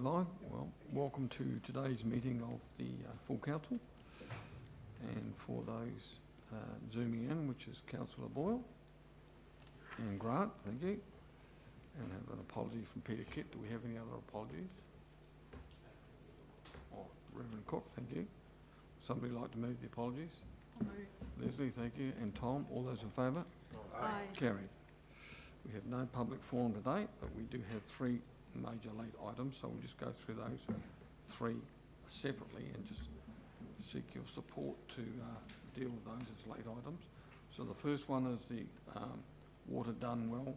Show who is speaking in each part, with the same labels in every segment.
Speaker 1: live. Well, welcome to today's meeting of the full council. And for those zooming in, which is Councillor Boyle and Grant, thank you. And have an apology from Peter Kitt. Do we have any other apologies? Oh, Reverend Cook, thank you. Somebody like to move the apologies?
Speaker 2: I'll move.
Speaker 1: Leslie, thank you. And Tom, all those in favour?
Speaker 2: Aye.
Speaker 1: Carried. We have no public forum today, but we do have three major late items, so we'll just go through those three separately and just seek your support to deal with those as late items. So the first one is the Water Done Well,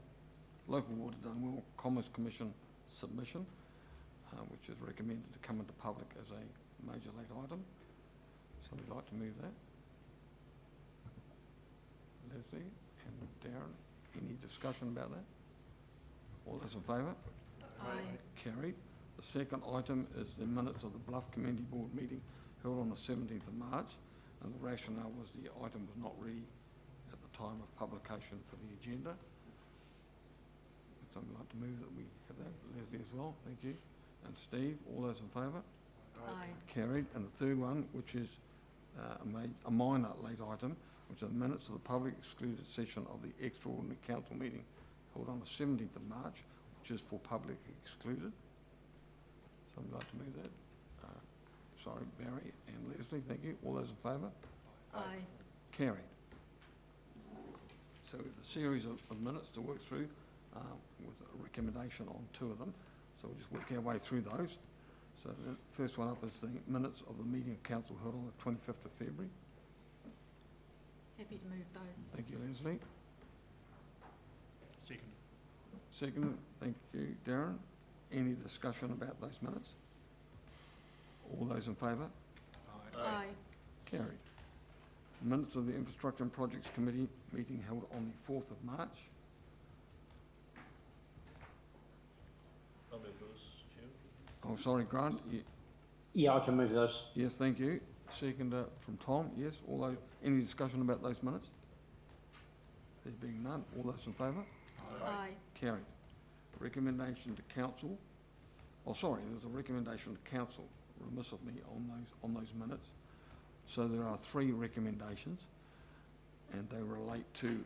Speaker 1: Local Water Done Well Commerce Commission submission, which is recommended to come into public as a major late item. Somebody like to move that? Leslie and Darren, any discussion about that? All those in favour?
Speaker 2: Aye.
Speaker 1: Carried. The second item is the minutes of the Bluff Community Board meeting held on the 17th of March, and the rationale was the item was not ready at the time of publication for the agenda. Would somebody like to move that we have that? Leslie as well, thank you. And Steve, all those in favour?
Speaker 2: Aye.
Speaker 1: Carried. And the third one, which is a minor late item, which are the minutes of the public excluded session of the extraordinary council meeting held on the 17th of March, which is for public excluded. Somebody like to move that? Sorry, Barry and Leslie, thank you. All those in favour?
Speaker 2: Aye.
Speaker 1: Carried. So we have a series of minutes to work through with a recommendation on two of them. So we'll just work our way through those. So the first one up is the minutes of the meeting of council held on the 25th of February.
Speaker 2: Happy to move those.
Speaker 1: Thank you, Leslie.
Speaker 3: Second.
Speaker 1: Second, thank you, Darren. Any discussion about those minutes? All those in favour?
Speaker 2: Aye.
Speaker 1: Carried. Minutes of the Infrastructure and Projects Committee meeting held on the 4th of March.
Speaker 3: I'll move those, Chair.
Speaker 1: Oh, sorry, Grant.
Speaker 4: Yeah, I can move those.
Speaker 1: Yes, thank you. Second from Tom. Yes, all those. Any discussion about those minutes? There being none. All those in favour?
Speaker 2: Aye.
Speaker 1: Carried. Recommendation to council. Oh, sorry, there's a recommendation to council. Remiss of me on those minutes. So there are three recommendations, and they relate to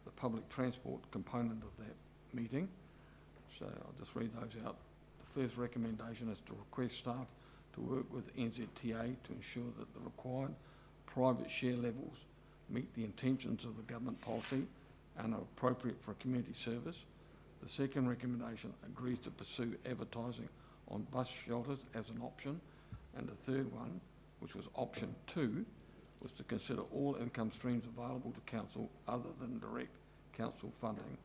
Speaker 1: the public transport component of that meeting. So I'll just read those out. The first recommendation is to request staff to work with NZTA to ensure that the required private share levels meet the intentions of the government policy and are appropriate for community service. The second recommendation agrees to pursue advertising on bus shelters as an option. And the third one, which was option 2, was to consider all income streams available to council other than direct council funding,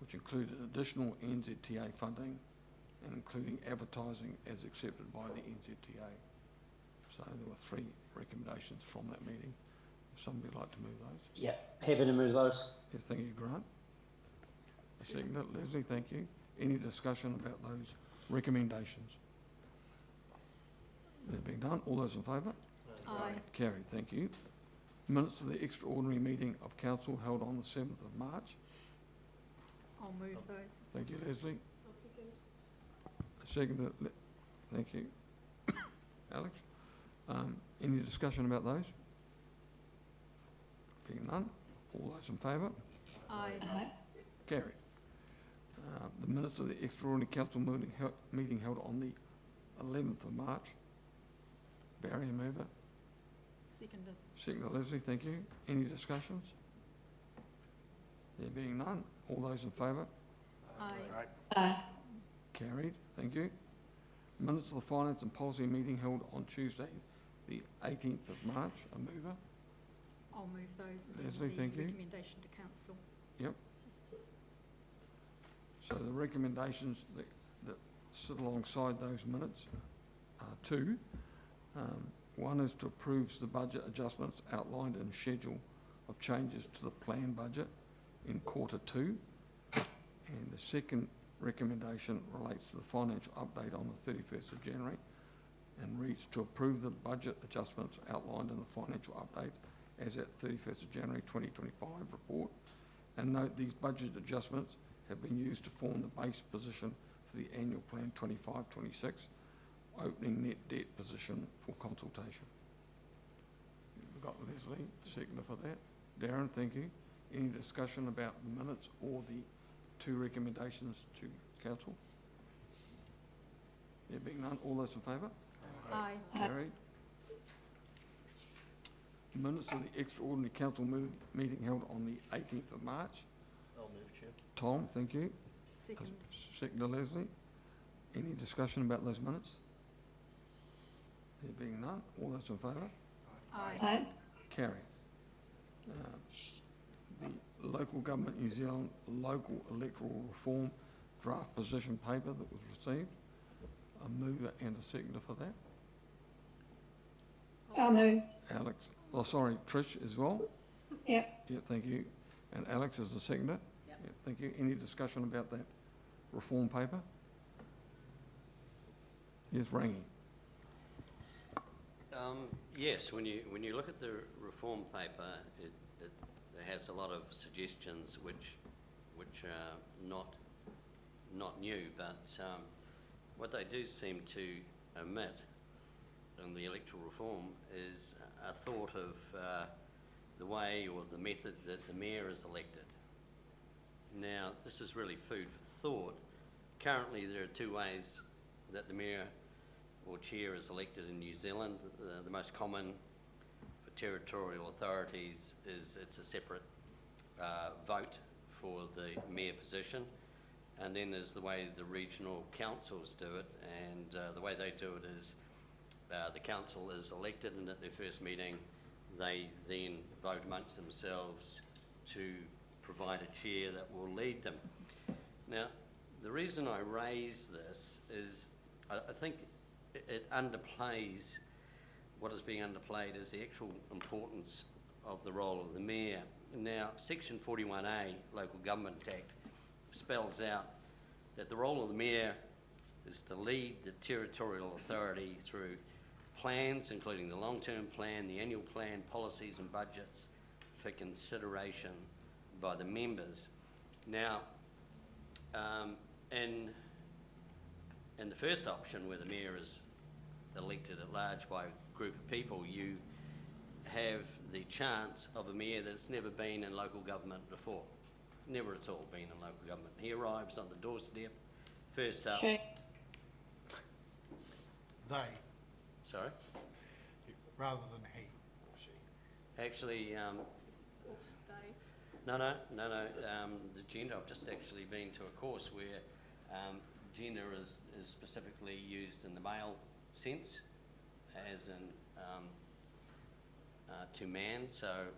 Speaker 1: which included additional NZTA funding and including advertising as accepted by the NZTA. So there were three recommendations from that meeting. If somebody would like to move those.
Speaker 4: Yeah, happy to move those.
Speaker 1: Yes, thank you, Grant. Second, Leslie, thank you. Any discussion about those recommendations? There being done, all those in favour?
Speaker 2: Aye.
Speaker 1: Carried, thank you. Minutes of the extraordinary meeting of council held on the 7th of March.
Speaker 2: I'll move those.
Speaker 1: Thank you, Leslie.
Speaker 2: I'll second.
Speaker 1: Second, thank you. Alex, any discussion about those? Being none, all those in favour?
Speaker 2: Aye.
Speaker 1: Carried. The minutes of the extraordinary council meeting held on the 11th of March. Barry, a mover.
Speaker 2: Seconded.
Speaker 1: Second, Leslie, thank you. Any discussions? There being none, all those in favour?
Speaker 2: Aye.
Speaker 4: Aye.
Speaker 1: Carried, thank you. Minutes of the Finance and Policy meeting held on Tuesday, the 18th of March. A mover.
Speaker 2: I'll move those.
Speaker 1: Leslie, thank you.
Speaker 2: Recommendation to council.
Speaker 1: Yep. So the recommendations that sit alongside those minutes are two. One is to approve the budget adjustments outlined in schedule of changes to the planned budget in quarter 2. And the second recommendation relates to the financial update on the 31st of January and reads to approve the budget adjustments outlined in the financial update as at 31st of January 2025 report, and note these budget adjustments have been used to form the base position for the annual plan 25-26, opening net debt position for consultation. We've got Leslie, seconder for that. Darren, thank you. Any discussion about the minutes or the two recommendations to council? There being none, all those in favour?
Speaker 2: Aye.
Speaker 1: Carried. Minutes of the extraordinary council meeting held on the 18th of March.
Speaker 3: I'll move, Chair.
Speaker 1: Tom, thank you.
Speaker 2: Second.
Speaker 1: Seconder Leslie. Any discussion about those minutes? There being none, all those in favour?
Speaker 2: Aye.
Speaker 1: Carried. The Local Government New Zealand Local Electoral Reform draft position paper that was received. A mover and a seconder for that.
Speaker 5: I'll move.
Speaker 1: Alex, oh sorry, Trish as well?
Speaker 5: Yep.
Speaker 1: Yeah, thank you. And Alex is the seconder?
Speaker 2: Yep.
Speaker 1: Yeah, thank you. Any discussion about that reform paper? Yes, Rangi.
Speaker 3: Yes, when you look at the reform paper, it has a lot of suggestions which are not new, but what they do seem to omit in the electoral reform is a thought of the way or the method that the mayor is elected. Now, this is really food for thought. Currently, there are two ways that the mayor or chair is elected in New Zealand. The most common for territorial authorities is it's a separate vote for the mayor position. And then there's the way the regional councils do it, and the way they do it is the council is elected, and at their first meeting they then vote amongst themselves to provide a chair that will lead them. Now, the reason I raise this is I think it underplays, what is being underplayed is the actual importance of the role of the mayor. Now, Section 41A, Local Government Act, spells out that the role of the mayor is to lead the territorial authority through plans, including the long-term plan, the annual plan, policies and budgets for consideration by the members. Now, in the first option, where the mayor is elected at large by a group of people, you have the chance of a mayor that's never been in local government before. Never at all been in local government. He arrives on the doorstep, first up.
Speaker 5: Shame.
Speaker 6: They,
Speaker 3: Sorry?
Speaker 6: rather than he or she.
Speaker 3: Actually, no. The gender, I've just actually been to a course where gender is specifically used in the male sense, as in to man. So,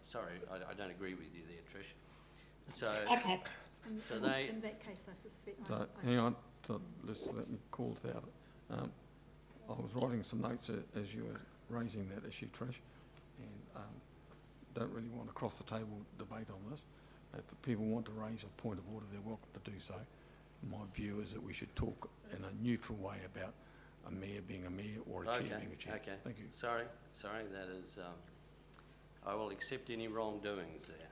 Speaker 3: sorry, I don't agree with you there, Trish. So,
Speaker 5: Okay.
Speaker 3: so they.
Speaker 2: In that case, I suspect.
Speaker 1: So, hang on, so let me call this out. I was writing some notes as you were raising that issue, Trish, and don't really want to cross the table debate on this. If people want to raise a point of order, they're welcome to do so. My view is that we should talk in a neutral way about a mayor being a mayor or a chair being a chair.
Speaker 3: Okay.
Speaker 1: Thank you.
Speaker 3: Sorry, that is, I will accept any wrongdoings there,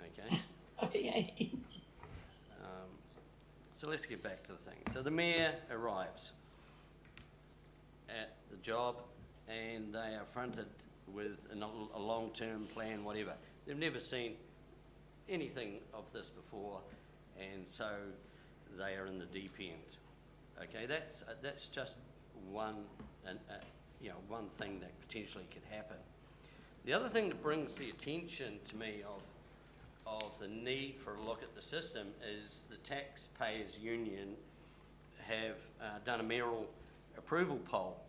Speaker 3: okay?
Speaker 5: Okay.
Speaker 3: So let's get back to the thing. So the mayor arrives at the job and they are fronted with a long-term plan, whatever. They've never seen anything of this before, and so they are in the deep end. Okay, that's just one thing that potentially could happen. The other thing that brings the attention to me of the need for a look at the system is the Taxpayers Union have done a mayoral approval poll.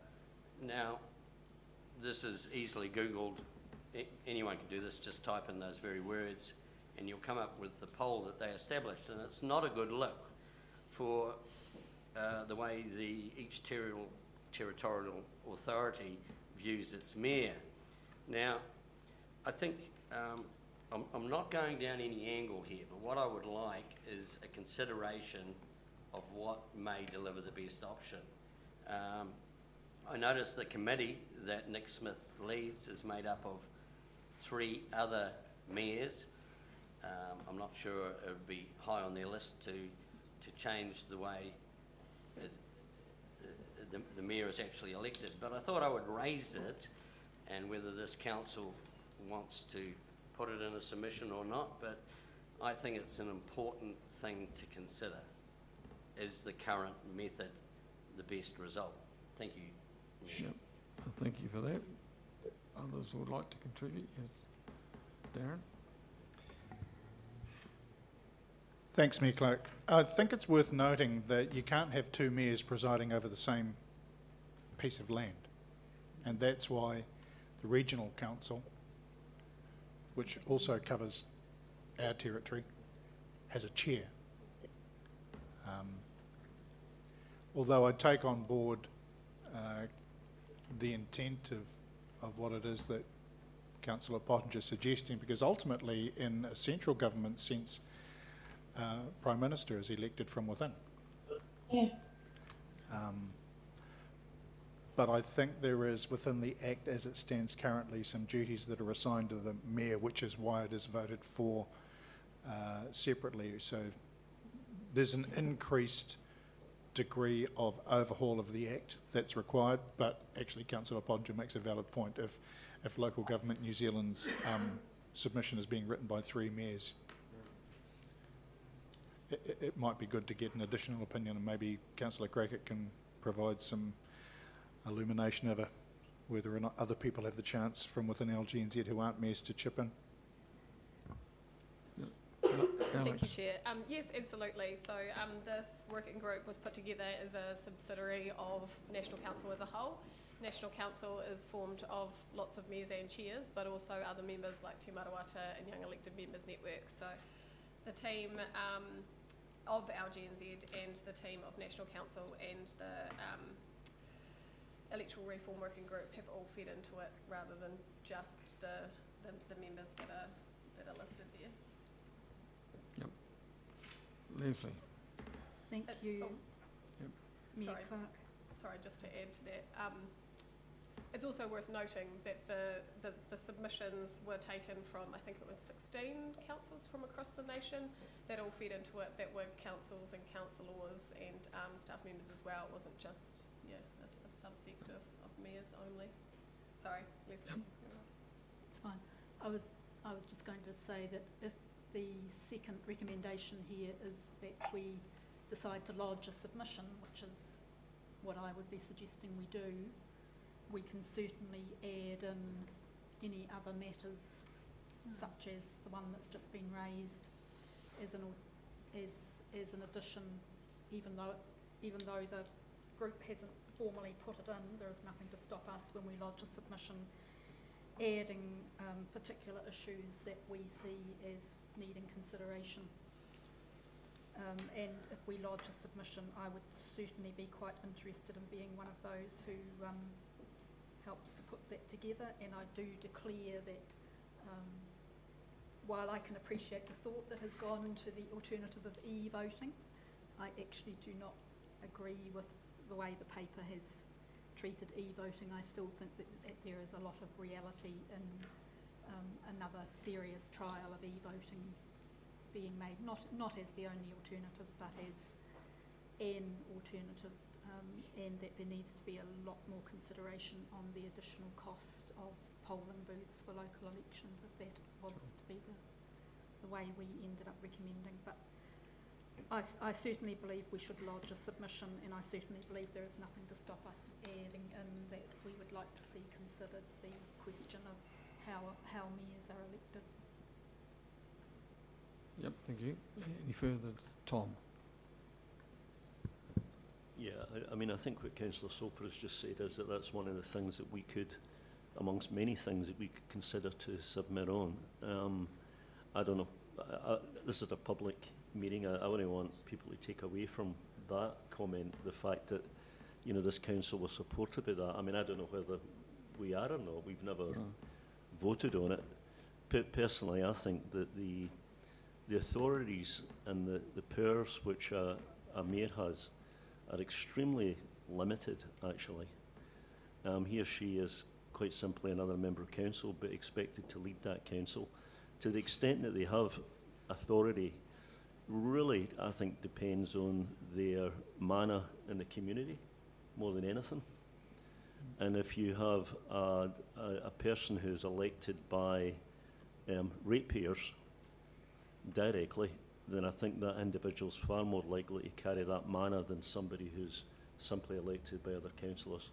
Speaker 3: Now, this is easily Googled. Anyone can do this, just type in those very words and you'll come up with the poll that they established, and it's not a good look for the way each territorial authority views its mayor. Now, I think I'm not going down any angle here, but what I would like is a consideration of what may deliver the best option. I noticed the committee that Nick Smith leads is made up of 3 other mayors. I'm not sure it would be high on their list to to change the way the mayor is actually elected. But I thought I would raise it, and whether this council wants to put it in a submission or not, but I think it's an important thing to consider. Is the current method the best result? Thank you.
Speaker 1: Yep. Thank you for that. Others would like to contribute? Yes. Darren?
Speaker 6: Thanks, Mayor Clerk. I think it's worth noting that you can't have two mayors presiding over the same piece of land. And that's why the regional council, which also covers our territory, has a chair. Although I take on board the intent of what it is that Councillor Pottinger is suggesting, because ultimately, in a central government sense, Prime Minister is elected from within.
Speaker 5: Yeah.
Speaker 6: But I think there is, within the Act as it stands currently, some duties that are assigned to the Mayor, which is why it is voted for separately. So there's an increased degree of overhaul of the Act that's required, but actually Councillor Pottinger makes a valid point. If Local Government New Zealand's submission is being written by 3 mayors, it might be good to get an additional opinion, and maybe Councillor Crackett can provide some illumination over whether or not other people have the chance from within LGNZ who aren't mayors to chip in.
Speaker 7: Thank you, Chair. Yes, absolutely. So this working group was put together as a subsidiary of National Council as a whole. National Council is formed of lots of mayors and chairs, but also other members like Te Marawata and Young Elected Members Network. So the team of LGNZ and the team of National Council and the Electoral Reform Working Group have all fed into it, rather than just the members that are listed there.
Speaker 1: Leslie?
Speaker 2: Thank you,
Speaker 1: Yep.
Speaker 2: Mayor
Speaker 7: Sorry.
Speaker 2: Clerk.
Speaker 7: Sorry, just to add to that, it's also worth noting that the submissions were taken from, I think it was 16 councils from across the nation that all fed into it, that were councils and councillors and staff members as well. It wasn't just a subsect of mayors only. Sorry, Leslie.
Speaker 2: It's fine. I was just going to say that if the second recommendation here is that we decide to lodge a submission, which is what I would be suggesting we do, we can certainly add in any other matters, such as the one that's just been raised, as an addition, even though the group hasn't formally put it in. There is nothing to stop us, when we lodge a submission, adding particular issues that we see as needing consideration. And if we lodge a submission, I would certainly be quite interested in being one of those who helps to put that together. And I do declare that while I can appreciate the thought that has gone into the alternative of e-voting, I actually do not agree with the way the paper has treated e-voting. I still think that there is a lot of reality in another serious trial of e-voting being made, not as the only alternative, but as an alternative, and that there needs to be a lot more consideration on the additional cost of polling booths for local elections, if that was to be the way we ended up recommending. But I certainly believe we should lodge a submission, and I certainly believe there is nothing to stop us adding in that we would like to see considered the question of how mayors are elected.
Speaker 1: Yep, thank you. Any further? Tom?
Speaker 8: Yeah, I mean, I think what Councillor Soper has just said is that that's one of the things that we could, amongst many things that we could consider to submit on. I don't know, this is a public meeting. I wouldn't want people to take away from that comment the fact that, you know, this council was supportive of that. I mean, I don't know whether we are or not. We've never voted on it. Personally, I think that the authorities and the powers which a mayor has are extremely limited, actually. He or she is quite simply another member of council, but expected to lead that council. To the extent that they have authority really, I think, depends on their manner in the community more than anything. And if you have a person who's elected by ratepayers directly, then I think that individual's far more likely to carry that manner than somebody who's simply elected by other councillors.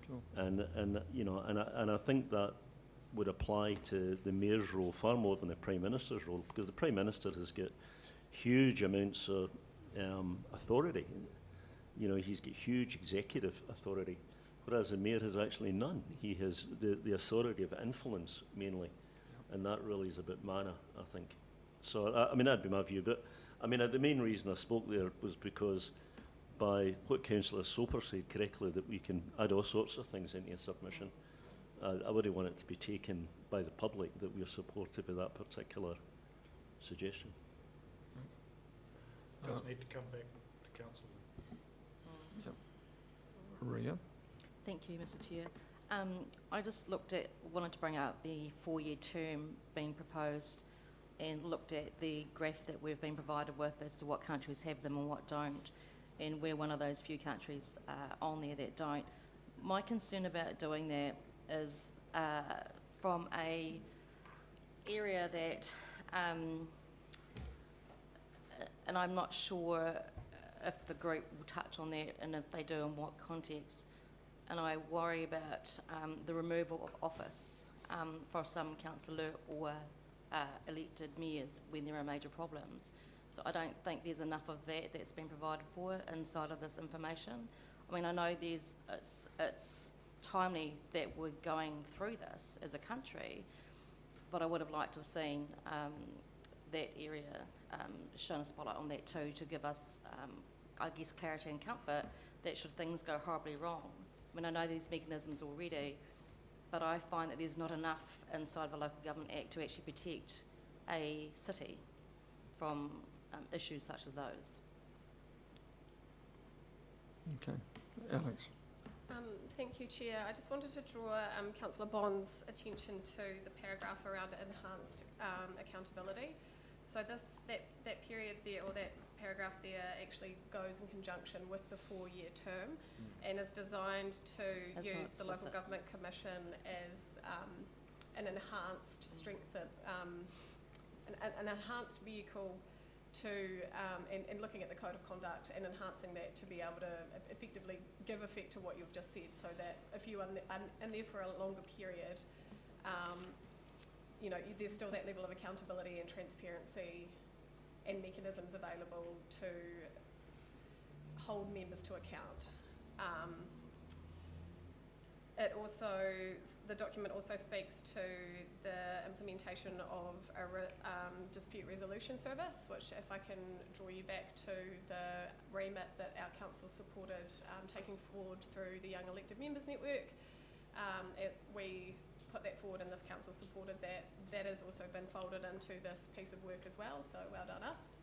Speaker 1: Sure.
Speaker 8: And I think that would apply to the mayor's role far more than the Prime Minister's role, because the Prime Minister has got huge amounts of authority. You know, he's got huge executive authority, whereas the mayor has actually none. He has the authority of influence mainly, and that really is about manner, I think. So, I mean, that'd be my view. But, I mean, the main reason I spoke there was because by what Councillor Soper said correctly, that we can add all sorts of things into a submission. I wouldn't want it to be taken by the public that we're supportive of that particular suggestion.
Speaker 6: Does need to come back to council.
Speaker 1: Ria?
Speaker 9: Thank you, Mr. Chair. I just wanted to bring out the 4-year term being proposed and looked at the graph that we've been provided with as to what countries have them and what don't, and we're one of those few countries on there that don't. My concern about doing that is from a area that, and I'm not sure if the group will touch on that, and if they do, in what context. And I worry about the removal of office for some councillor or elected mayors when there are major problems. So I don't think there's enough of that that's been provided for inside of this information. I mean, I know it's timely that we're going through this as a country, but I would have liked to have seen that area shone a spotlight on that too, to give us, I guess, clarity and comfort that should things go horribly wrong. I mean, I know these mechanisms already, but I find that there's not enough inside of a Local Government Act to actually protect a city from issues such as those.
Speaker 1: Okay. Alex?
Speaker 7: Thank you, Chair. I just wanted to draw Councillor Bond's attention to the paragraph around enhanced accountability. So that period there, or that paragraph there, actually goes in conjunction with the 4-year term and is designed to use the Local Government Commission as an enhanced an enhanced vehicle to, and looking at the Code of Conduct and enhancing that to be able to effectively give effect to what you've just said, so that if you are in there for a longer period, you know, there's still that level of accountability and transparency and mechanisms available to hold members to account. The document also speaks to the implementation of a dispute resolution service, which, if I can draw you back to the remit that our council supported taking forward through the Young Elected Members Network, we put that forward and this council supported that. That has also been folded into this piece of work as well, so well done us.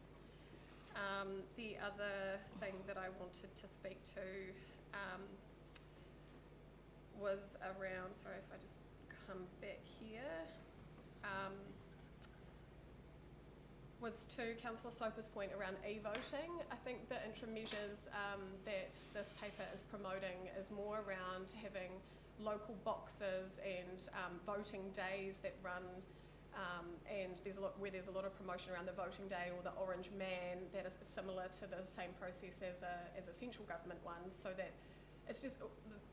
Speaker 7: The other thing that I wanted to speak to was around, sorry if I just come back here, was to Councillor Soper's point around e-voting. I think the interim measures that this paper is promoting is more around having local boxes and voting days that run, and where there's a lot of promotion around the voting day or the orange man that is similar to the same process as a central government one, so that it's just,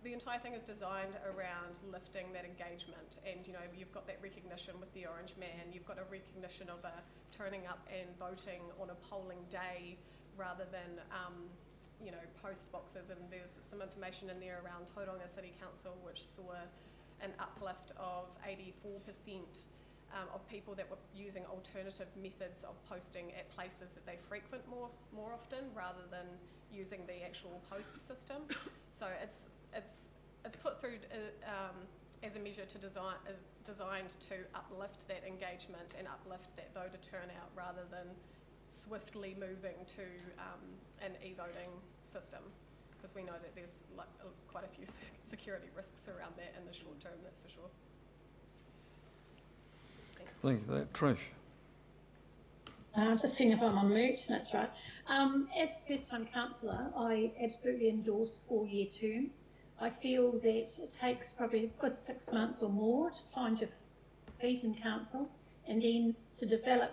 Speaker 7: the entire thing is designed around lifting that engagement. And, you know, you've got that recognition with the orange man, you've got a recognition of turning up and voting on a polling day rather than you know, post boxes. And there's some information in there around Tauranga City Council, which saw an uplift of 84% of people that were using alternative methods of posting at places that they frequent more often, rather than using the actual post system. So it's put through as a measure designed to uplift that engagement and uplift that voter turnout, rather than swiftly moving to an e-voting system, because we know that there's quite a few security risks around that in the short term, that's for sure. Thanks.
Speaker 1: Thank you for that. Trish?
Speaker 5: Just seeing if I'm on mute, that's right. As a first-time councillor, I absolutely endorse 4-year term. I feel that it takes probably a good 6 months or more to find your feet in council and then to develop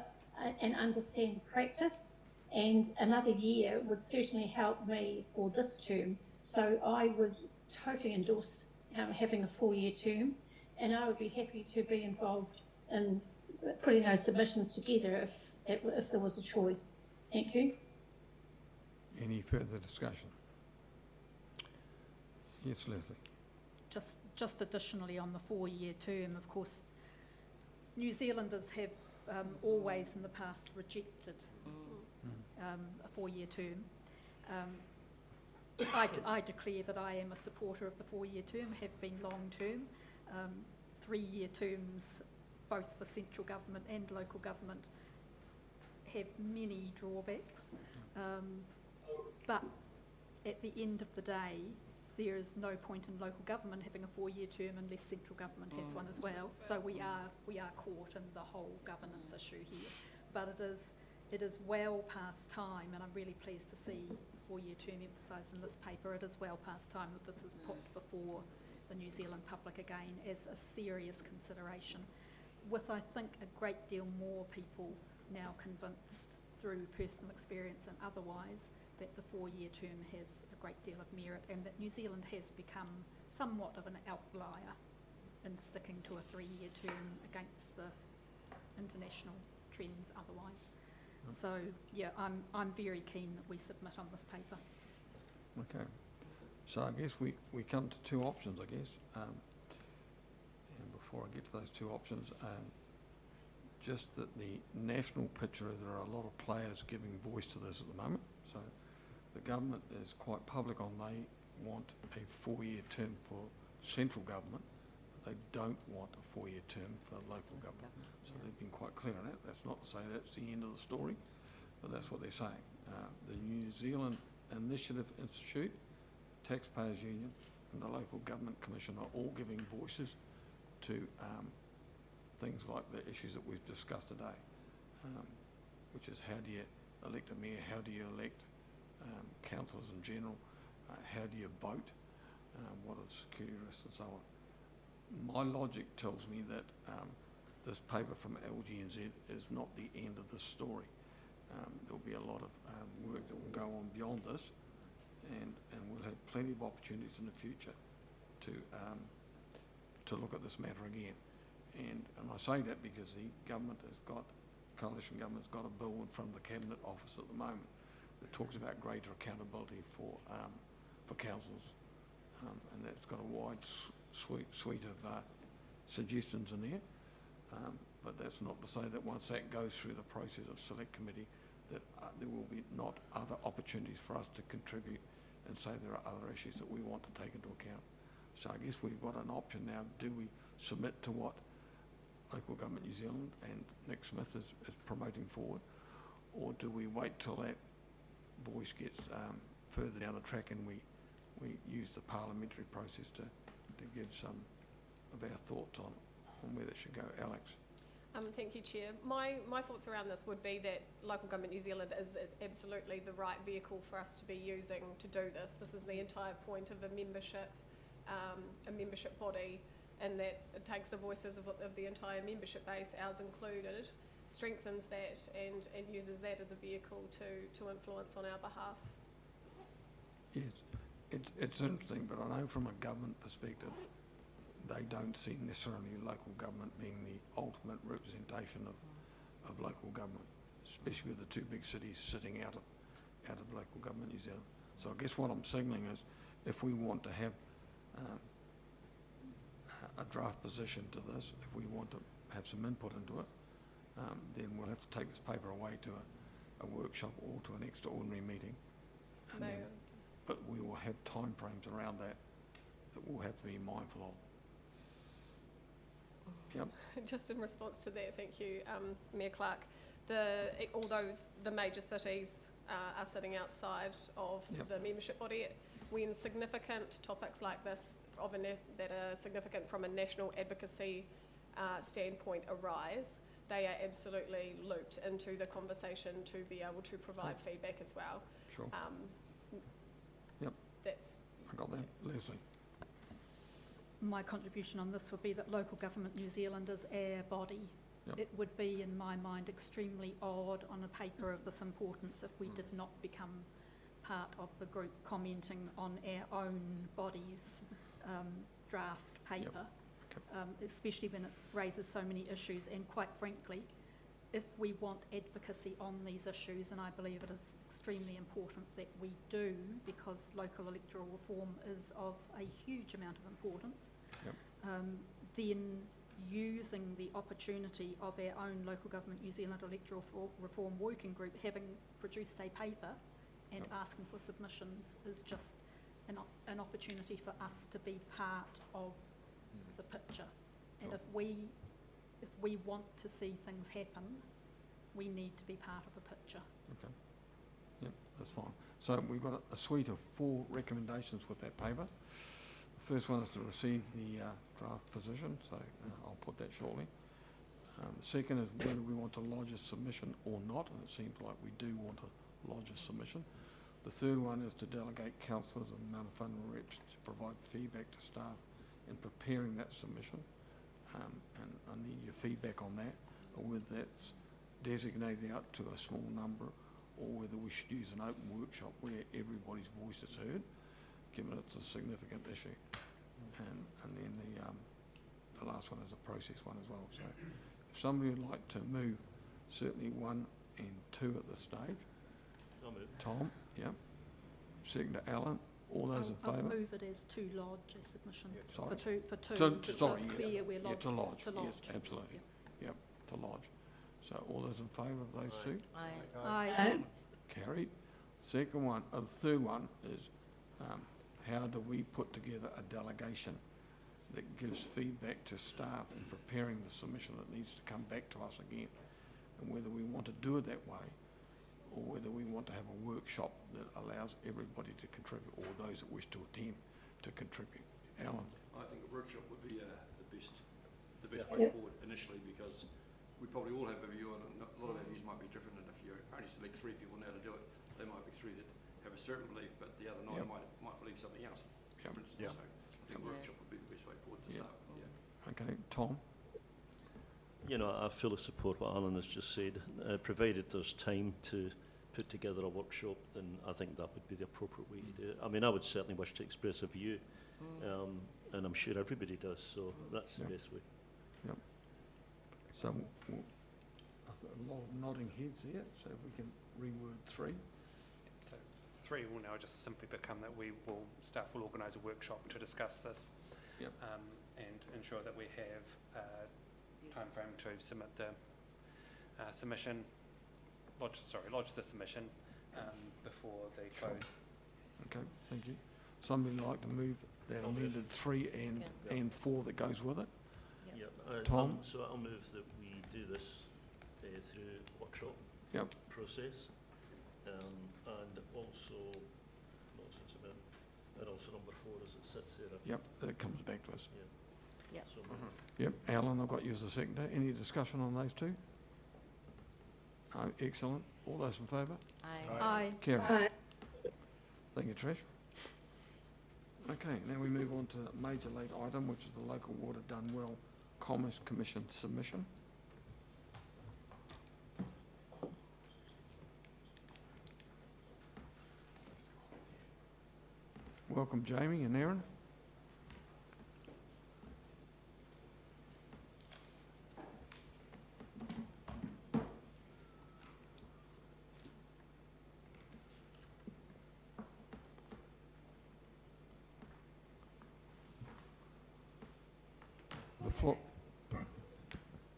Speaker 5: and understand the practice, and another year would certainly help me for this term. So I would totally endorse having a 4-year term, and I would be happy to be involved in putting those submissions together if there was a choice. Thank you.
Speaker 1: Any further discussion? Yes, Leslie.
Speaker 2: Just additionally on the 4-year term, of course, New Zealanders have always in the past rejected a 4-year term. I declare that I am a supporter of the 4-year term, have been long term. 3-year terms, both for central government and local government, have many drawbacks. But at the end of the day, there is no point in local government having a 4-year term unless central government has one as well. So we are caught in the whole governance issue here. But it is well past time, and I'm really pleased to see the 4-year term emphasised in this paper. It is well past time that this is put before the New Zealand public again as a serious consideration, with I think a great deal more people now convinced through personal experience and otherwise that the 4-year term has a great deal of merit, and that New Zealand has become somewhat of an outlier in sticking to a 3-year term against the international trends otherwise. So yeah, I'm very keen that we submit on this paper.
Speaker 1: Okay. So I guess we come to two options, I guess. And before I get to those two options, just that the national picture is there are a lot of players giving voice to this at the moment. So the government is quite public on they want a 4-year term for central government, but they don't want a 4-year term for local government. So they've been quite clear on that. That's not to say that's the end of the story, but that's what they're saying. The New Zealand Initiative Institute, Taxpayers Union and the Local Government Commission are all giving voices to things like the issues that we've discussed today, which is how do you elect a mayor, how do you elect councillors in general, how do you vote, what are the security risks and so on. My logic tells me that this paper from LGNZ is not the end of the story. There will be a lot of work that will go on beyond this, and we'll have plenty of opportunities in the future to look at this matter again. And I say that because the government has got, coalition government's got a bill in front of the Cabinet Office at the moment that talks about greater accountability for councils, and that's got a wide suite of suggestions in there. But that's not to say that once that goes through the process of select committee that there will be not other opportunities for us to contribute and say there are other issues that we want to take into account. So I guess we've got an option now. Do we submit to what Local Government New Zealand and Nick Smith is promoting forward, or do we wait till that voice gets further down the track and we use the parliamentary process to give some of our thoughts on where that should go? Alex?
Speaker 7: Thank you, Chair. My thoughts around this would be that Local Government New Zealand is absolutely the right vehicle for us to be using to do this. This is the entire point of a membership body, and that it takes the voices of the entire membership base, ours included, strengthens that and uses that as a vehicle to influence on our behalf.
Speaker 1: Yes, it's interesting, but I know from a government perspective, they don't see necessarily local government being the ultimate representation of local government, especially with the two big cities sitting out of local government New Zealand. So I guess what I'm signalling is, if we want to have a draft position to this, if we want to have some input into it, then we'll have to take this paper away to a workshop or to an extraordinary meeting, and then, but we will have time frames around that we'll have to be mindful of. Yep.
Speaker 7: Just in response to that, thank you, Mayor Clark. Although the major cities are sitting outside of the membership body, when significant topics like this that are significant from a national advocacy standpoint arise, they are absolutely looped into the conversation to be able to provide feedback as well.
Speaker 1: Sure. Yep.
Speaker 7: That's
Speaker 1: I got that. Leslie?
Speaker 2: My contribution on this would be that Local Government New Zealand is our body.
Speaker 1: Yep.
Speaker 2: It would be, in my mind, extremely odd on a paper of this importance if we did not become part of the group commenting on our own body's draft paper, especially when it raises so many issues. And quite frankly, if we want advocacy on these issues, and I believe it is extremely important that we do, because local electoral reform is of a huge amount of importance, then using the opportunity of our own Local Government New Zealand Electoral Reform Working Group having produced a paper and asking for submissions is just an opportunity for us to be part of the picture. And if we want to see things happen, we need to be part of the picture.
Speaker 1: Okay. Yep, that's fine. So we've got a suite of 4 recommendations with that paper. The first one is to receive the draft position, so I'll put that shortly. The second is whether we want to lodge a submission or not, and it seems like we do want to lodge a submission. The third one is to delegate councillors and Mana Whanau reps to provide feedback to staff in preparing that submission. And I need your feedback on that, or whether that's designated out to a small number, or whether we should use an open workshop where everybody's voice is heard, given it's a significant issue. And then the last one is a process one as well. So if somebody would like to move certainly 1 and 2 at this stage.
Speaker 8: I'll move.
Speaker 1: Tom, yep. Second to Alan. All those in
Speaker 2: I'll
Speaker 1: favour?
Speaker 2: move it as to lodge a submission.
Speaker 1: Sorry.
Speaker 2: For two,
Speaker 1: To-
Speaker 2: so
Speaker 1: sorry,
Speaker 2: it's
Speaker 1: yes.
Speaker 2: clear we're
Speaker 1: Yeah, to lodge,
Speaker 2: to lodge.
Speaker 1: yes, absolutely. Yep, to lodge. So all those in favour of those two?
Speaker 2: Aye.
Speaker 1: Carried. Second one, the third one is how do we put together a delegation that gives feedback to staff in preparing the submission that needs to come back to us again, and whether we want to do it that way or whether we want to have a workshop that allows everybody to contribute, or those that wish to attend to contribute. Alan?
Speaker 10: I think a workshop would be the best way forward initially, because we probably all have a view on it. A lot of our views might be different, and if you only select 3 people now to do it, there might be 3 that have a certain belief, but the other 9 might believe something else, for instance. So I think a workshop would be the best way forward to start with.
Speaker 1: Okay, Tom?
Speaker 8: You know, I fully support what Alan has just said. Provided there's time to put together a workshop, then I think that would be the appropriate way to do it. I mean, I would certainly wish to express a view, and I'm sure everybody does, so that's the best way.
Speaker 1: Yep. So a lot of nodding heads here, so if we can reword 3.
Speaker 11: So 3 will now just simply become that staff will organise a workshop to discuss this, and ensure that we have time frame to submit the submission, lodge the submission before the close.
Speaker 1: Okay, thank you. Somebody like to move that amended 3 and 4 that goes with it?
Speaker 8: Yep.
Speaker 1: Tom?
Speaker 8: So I'll move that we do this through workshop process, and also, and also number 4 as it sits there.
Speaker 1: Yep, that comes back to us.
Speaker 9: Yep.
Speaker 8: So
Speaker 1: Yep, Alan, I've got you as the seconder. Any discussion on those 2? No, excellent. All those in favour?
Speaker 2: Aye.
Speaker 1: Carry. Thank you, Trish. Okay, now we move on to major late item, which is the Local Water Done Well Commerce Commission submission. Welcome, Jamie and Aaron.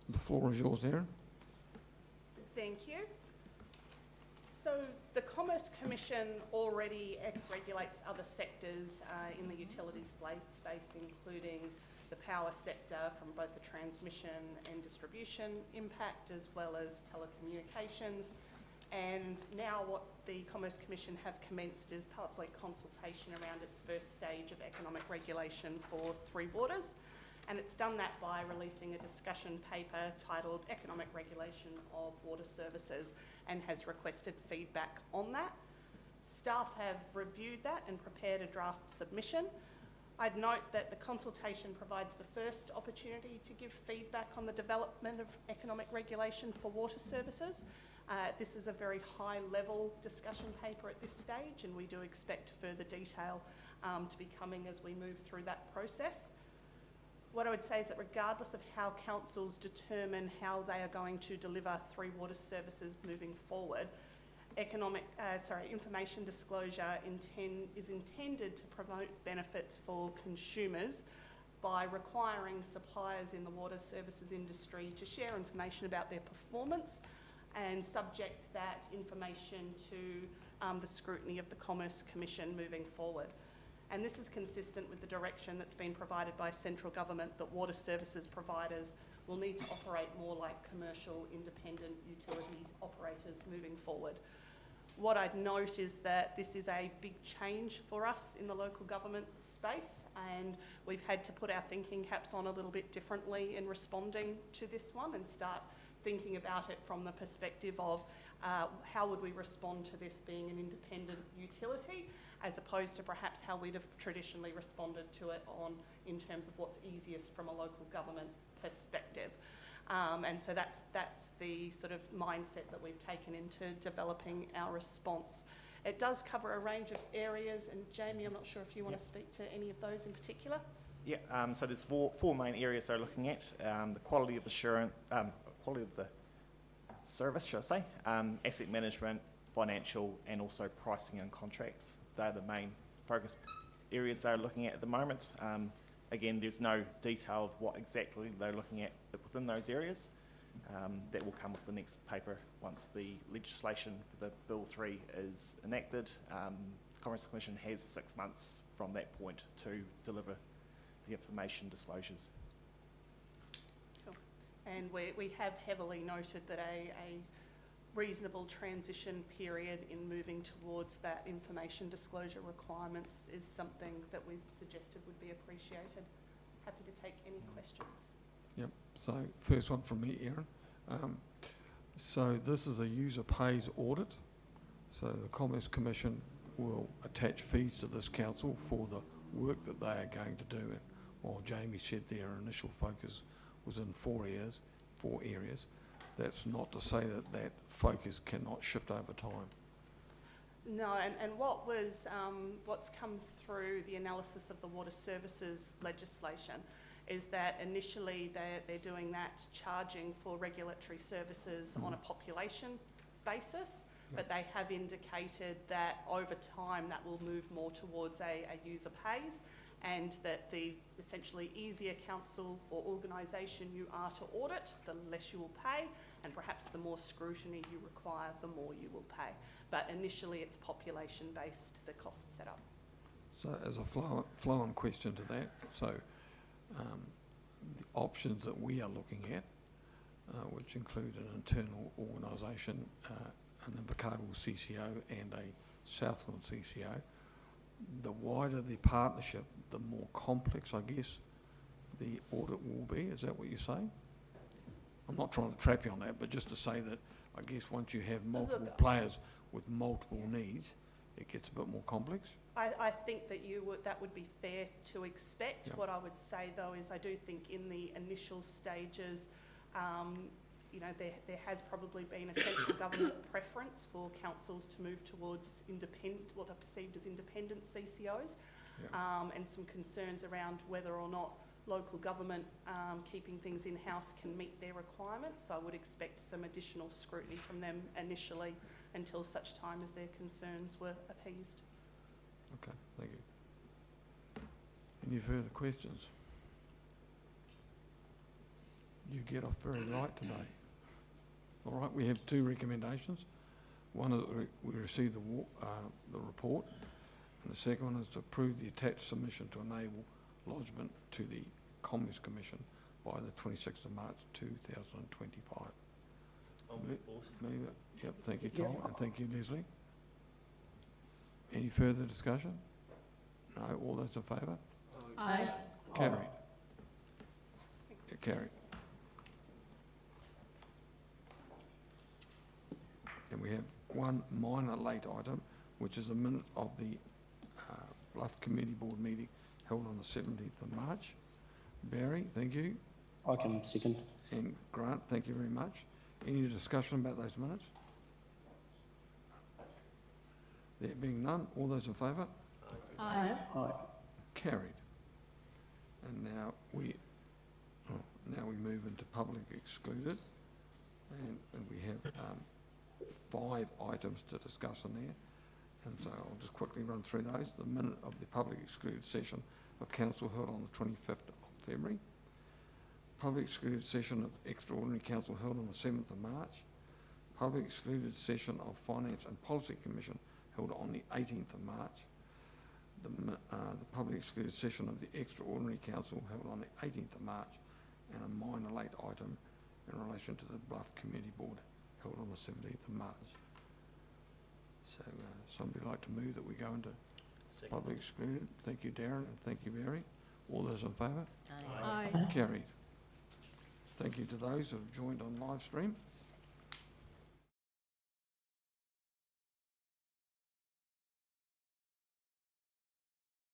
Speaker 1: The floor is yours, Aaron.
Speaker 12: Thank you. So the Commerce Commission already regulates other sectors in the utilities space, including the power sector from both the transmission and distribution impact, as well as telecommunications. And now what the Commerce Commission have commenced is public consultation around its first stage of economic regulation for 3 waters. And it's done that by releasing a discussion paper titled Economic Regulation of Water Services and has requested feedback on that. Staff have reviewed that and prepared a draft submission. I'd note that the consultation provides the first opportunity to give feedback on the development of economic regulation for water services. This is a very high-level discussion paper at this stage, and we do expect further detail to be coming as we move through that process. What I would say is that regardless of how councils determine how they are going to deliver 3 water services moving forward, information disclosure is intended to promote benefits for consumers by requiring suppliers in the water services industry to share information about their performance and subject that information to the scrutiny of the Commerce Commission moving forward. And this is consistent with the direction that's been provided by central government that water services providers will need to operate more like commercial independent utility operators moving forward. What I'd note is that this is a big change for us in the local government space, and we've had to put our thinking caps on a little bit differently in responding to this one and start thinking about it from the perspective of how would we respond to this being an independent utility, as opposed to perhaps how we'd have traditionally responded to it in terms of what's easiest from a local government perspective. And so that's the sort of mindset that we've taken into developing our response. It does cover a range of areas, and Jamie, I'm not sure if you want to speak to any of those in particular.
Speaker 13: Yeah, so there's four main areas they're looking at: the quality of quality of the service, should I say, asset management, financial, and also pricing and contracts. They're the main focus areas they're looking at the moment. Again, there's no detail of what exactly they're looking at within those areas. That will come with the next paper once the legislation for the Bill 3 is enacted. The Commerce Commission has 6 months from that point to deliver the information disclosures.
Speaker 12: Cool. And we have heavily noted that a reasonable transition period in moving towards that information disclosure requirements is something that we've suggested would be appreciated. Happy to take any questions.
Speaker 1: Yep, so first one from me, Aaron. So this is a user pays audit. So the Commerce Commission will attach fees to this council for the work that they are going to do. And while Jamie said their initial focus was in 4 areas, that's not to say that that focus cannot shift over time.
Speaker 12: No, and what's come through the analysis of the water services legislation is that initially they're doing that charging for regulatory services on a population basis, but they have indicated that over time that will move more towards a user pays, and that the essentially easier council or organisation you are to audit, the less you will pay, and perhaps the more scrutiny you require, the more you will pay. But initially it's population-based, the cost set up.
Speaker 1: So as a flow-on question to that, so the options that we are looking at, which include an internal organisation, an Invercargill CCO and a Southland CCO, the wider the partnership, the more complex, I guess, the audit will be. Is that what you're saying? I'm not trying to trap you on that, but just to say that I guess once you have multiple players with multiple needs, it gets a bit more complex.
Speaker 12: I think that that would be fair to expect.
Speaker 1: Yep.
Speaker 12: What I would say though is I do think in the initial stages, there has probably been a central government preference for councils to move towards what are perceived as independent CCOs, and some concerns around whether or not local government keeping things in-house can meet their requirements. So I would expect some additional scrutiny from them initially until such time as their concerns were appeased.
Speaker 1: Okay, thank you. Any further questions? You get off very light today. All right, we have 2 recommendations. One is that we received the report, and the second one is to approve the attached submission to enable lodgement to the Commerce Commission by the 26th of March 2025.
Speaker 8: I'll move both.
Speaker 1: Move it. Yep, thank you, Tom, and thank you, Leslie. Any further discussion? No, all those in favour?
Speaker 2: Aye.
Speaker 1: Carried. Carried. And we have one minor late item, which is a minute of the Bluff Community Board meeting held on the 17th of March. Barry, thank you.
Speaker 4: I can second.
Speaker 1: And Grant, thank you very much. Any discussion about those minutes? There being none, all those in favour?
Speaker 2: Aye.
Speaker 4: Aye.
Speaker 1: Carried. And now we move into public excluded, and we have 5 items to discuss in there. And so I'll just quickly run through those. The minute of the public excluded session of council held on the 25th of February. Public excluded session of extraordinary council held on the 7th of March. Public excluded session of Finance and Policy Commission held on the 18th of March. The public excluded session of the extraordinary council held on the 18th of March, and a minor late item in relation to the Bluff Community Board held on the 17th of March. So somebody like to move that we go into public excluded? Thank you, Darren, and thank you, Barry. All those in favour?
Speaker 2: Aye.
Speaker 1: Carried. Thank you to those who have joined on live stream.